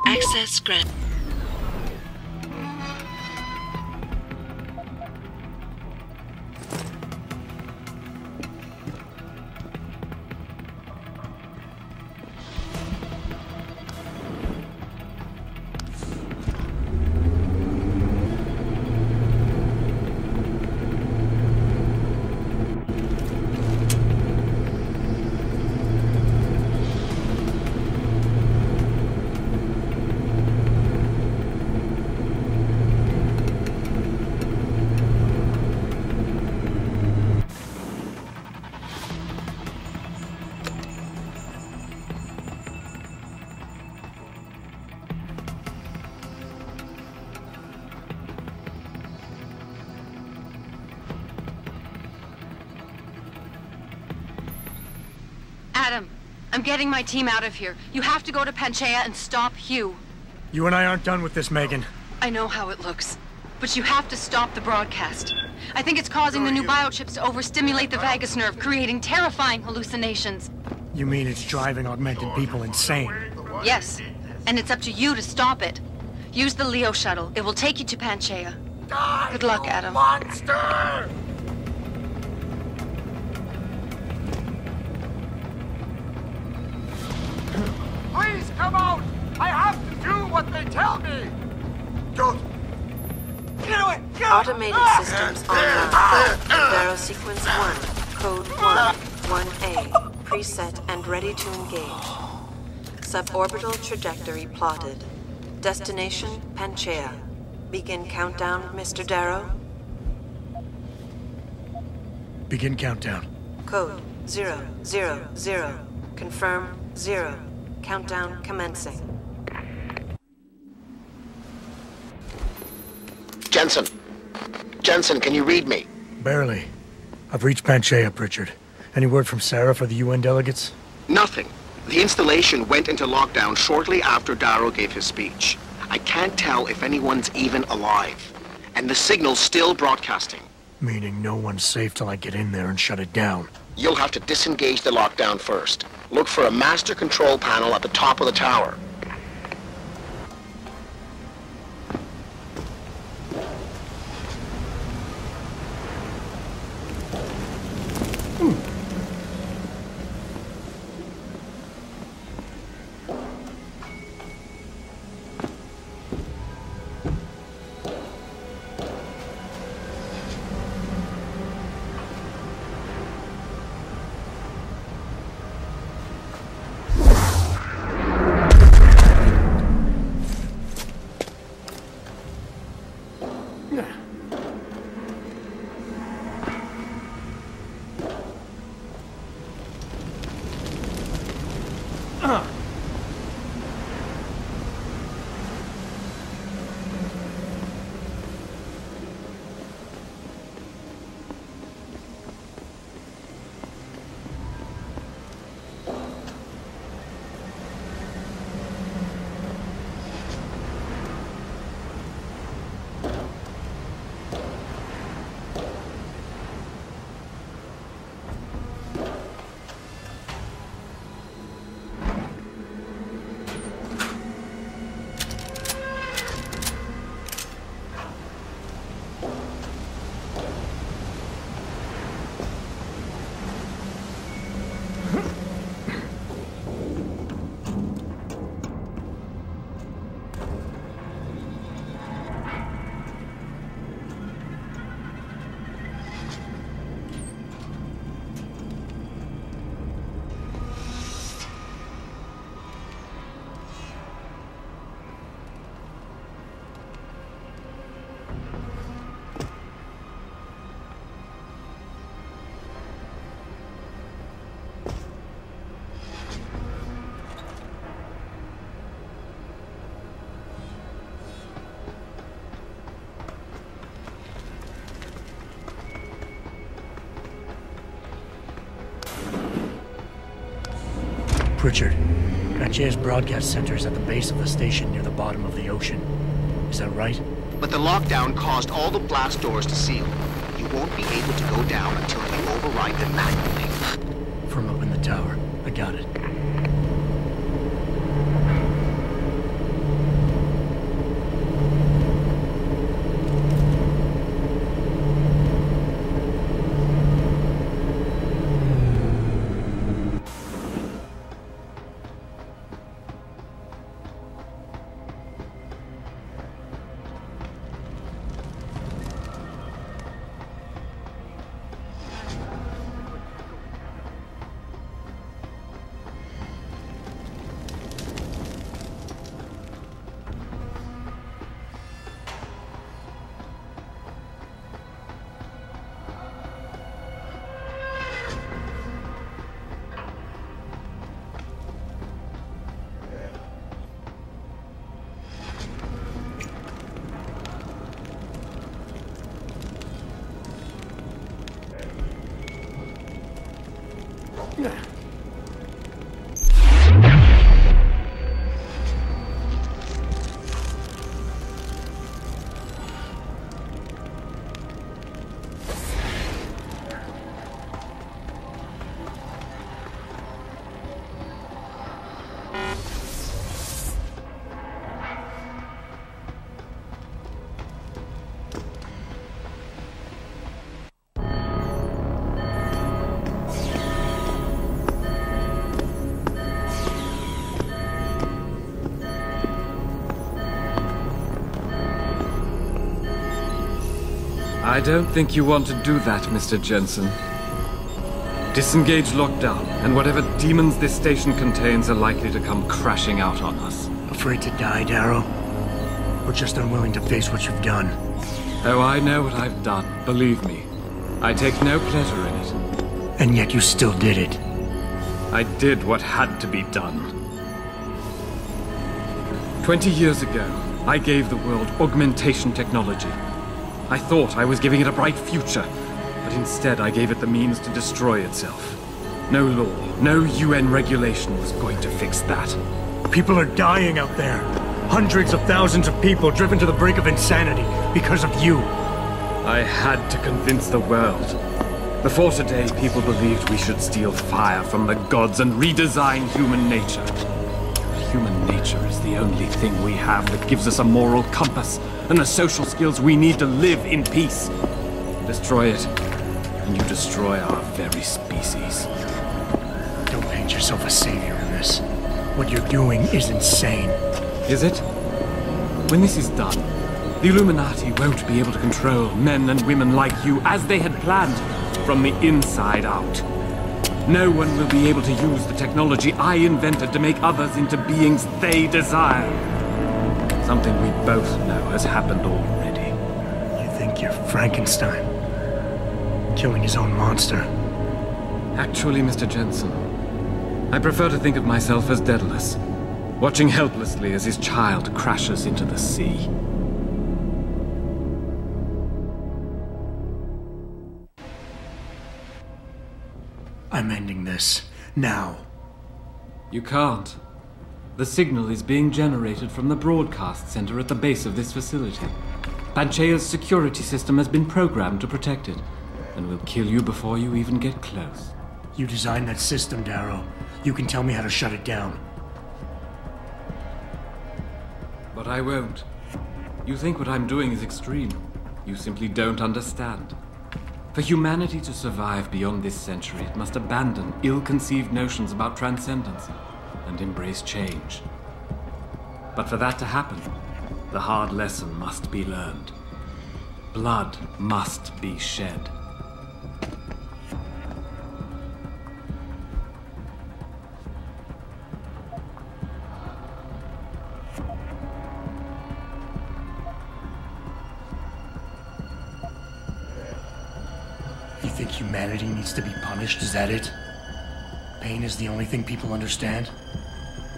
Access granted. Adam, I'm getting my team out of here. You have to go to Panchaea and stop Hugh. You and I aren't done with this, Megan. I know how it looks, but you have to stop the broadcast. I think it's causing the new biochips to overstimulate the vagus nerve, creating terrifying hallucinations. You mean it's driving augmented people insane? Yes, and it's up to you to stop it. Use the Leo shuttle. It will take you to Panchaea. Good luck, Adam. Monster! Please come out! I have to do what they tell me! Don't! Get away! Get away! Automated systems online. Darrow sequence 1, code 1, 1A, preset and ready to engage. Suborbital trajectory plotted. Destination Panchaea. Begin countdown, Mr. Darrow. Begin countdown. Code 000. Confirm 0. Countdown commencing. Jensen! Jensen, can you read me? Barely. I've reached Panchaea, Pritchard. Any word from Sarah for the UN delegates? Nothing. The installation went into lockdown shortly after Darrow gave his speech. I can't tell if anyone's even alive. And the signal's still broadcasting. Meaning no one's safe till I get in there and shut it down. You'll have to disengage the lockdown first. Look for a master control panel at the top of the tower. Pritchard, Panchea's broadcast center is at the base of the station near the bottom of the ocean. Is that right? But the lockdown caused all the blast doors to seal. You won't be able to go down until you override them manually. From up in the tower. I got it. I don't think you want to do that, Mr. Jensen. Disengage lockdown, and whatever demons this station contains are likely to come crashing out on us. Afraid to die, Darrow? Or just unwilling to face what you've done? Oh, I know what I've done, believe me. I take no pleasure in it. And yet you still did it. I did what had to be done. 20 years ago, I gave the world augmentation technology. I thought I was giving it a bright future, but instead I gave it the means to destroy itself. No law, no UN regulation was going to fix that. People are dying out there. Hundreds of thousands of people driven to the brink of insanity because of you. I had to convince the world. Before today, people believed we should steal fire from the gods and redesign human nature. But human nature is the only thing we have that gives us a moral compass and the social skills we need to live in peace. Destroy it, and you destroy our very species. Don't paint yourself a savior in this. What you're doing is insane. Is it? When this is done, the Illuminati won't be able to control men and women like you as they had planned, from the inside out. No one will be able to use the technology I invented to make others into beings they desire. Something we both know has happened already. You think you're Frankenstein? Killing his own monster? Actually, Mr. Jensen, I prefer to think of myself as Daedalus, watching helplessly as his child crashes into the sea. I'm ending this. Now. You can't. The signal is being generated from the broadcast center at the base of this facility. Panchea's security system has been programmed to protect it, and will kill you before you even get close. You designed that system, Darrow. You can tell me how to shut it down. But I won't. You think what I'm doing is extreme. You simply don't understand. For humanity to survive beyond this century, it must abandon ill-conceived notions about transcendence and embrace change. But for that to happen, the hard lesson must be learned. Blood must be shed. You think humanity needs to be punished? Is that it? Pain is the only thing people understand?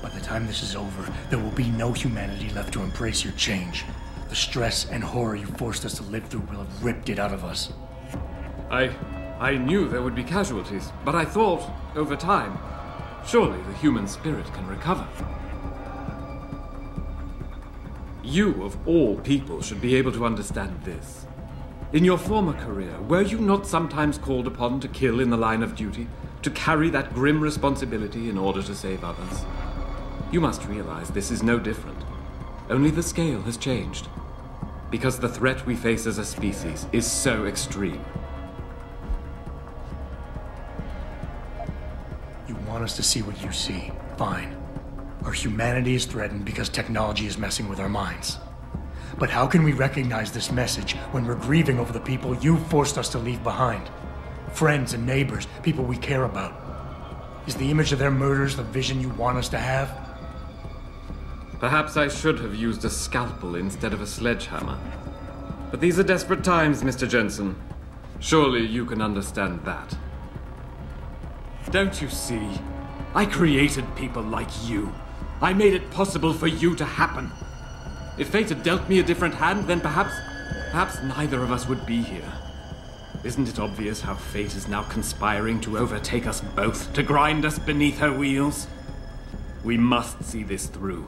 By the time this is over, there will be no humanity left to embrace your change. The stress and horror you forced us to live through will have ripped it out of us. I knew there would be casualties, but I thought, over time, Surely the human spirit can recover. You, of all people, should be able to understand this. In your former career, were you not sometimes called upon to kill in the line of duty? To carry that grim responsibility in order to save others? You must realize this is no different. Only the scale has changed. Because the threat we face as a species is so extreme. You want us to see what you see. Fine. Our humanity is threatened because technology is messing with our minds. But how can we recognize this message when we're grieving over the people you forced us to leave behind? Friends and neighbors, people we care about. Is the image of their murders the vision you want us to have? Perhaps I should have used a scalpel instead of a sledgehammer. But these are desperate times, Mr. Jensen. Surely you can understand that. Don't you see? I created people like you. I made it possible for you to happen. If fate had dealt me a different hand, then perhaps neither of us would be here. Isn't it obvious how fate is now conspiring to overtake us both, to grind us beneath her wheels? We must see this through,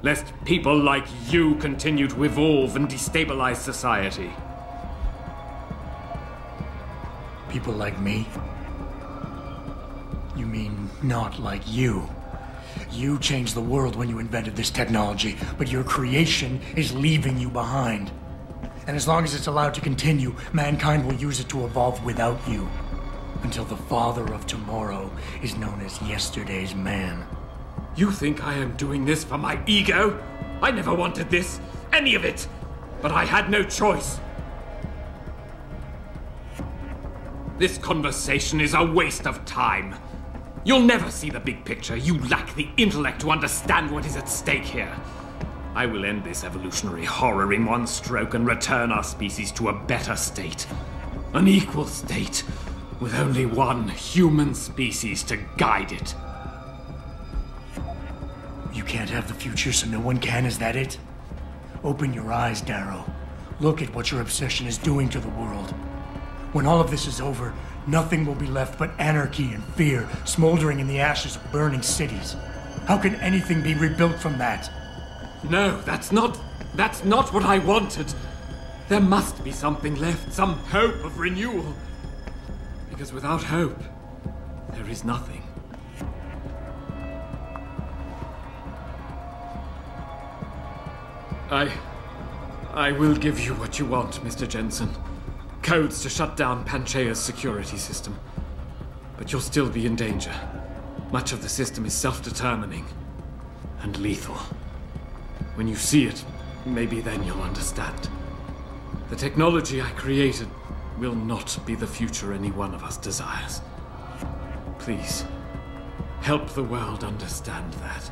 lest people like you continue to evolve and destabilize society. People like me? You mean not like you? You changed the world when you invented this technology, but your creation is leaving you behind. And as long as it's allowed to continue, mankind will use it to evolve without you. Until the father of tomorrow is known as yesterday's man. You think I am doing this for my ego? I never wanted this, any of it. But I had no choice. This conversation is a waste of time. You'll never see the big picture. You lack the intellect to understand what is at stake here. I will end this evolutionary horror in one stroke and return our species to a better state. An equal state, with only one human species to guide it. You can't have the future, so no one can, is that it? Open your eyes, Darrow. Look at what your obsession is doing to the world. When all of this is over, nothing will be left but anarchy and fear, smoldering in the ashes of burning cities. How can anything be rebuilt from that? No, that's not what I wanted. There must be something left, some hope of renewal. Because without hope, there is nothing. I will give you what you want, Mr. Jensen. Codes to shut down Panchaea's security system. But you'll still be in danger. Much of the system is self-determining and lethal. When you see it, maybe then you'll understand. The technology I created will not be the future any one of us desires. Please, help the world understand that.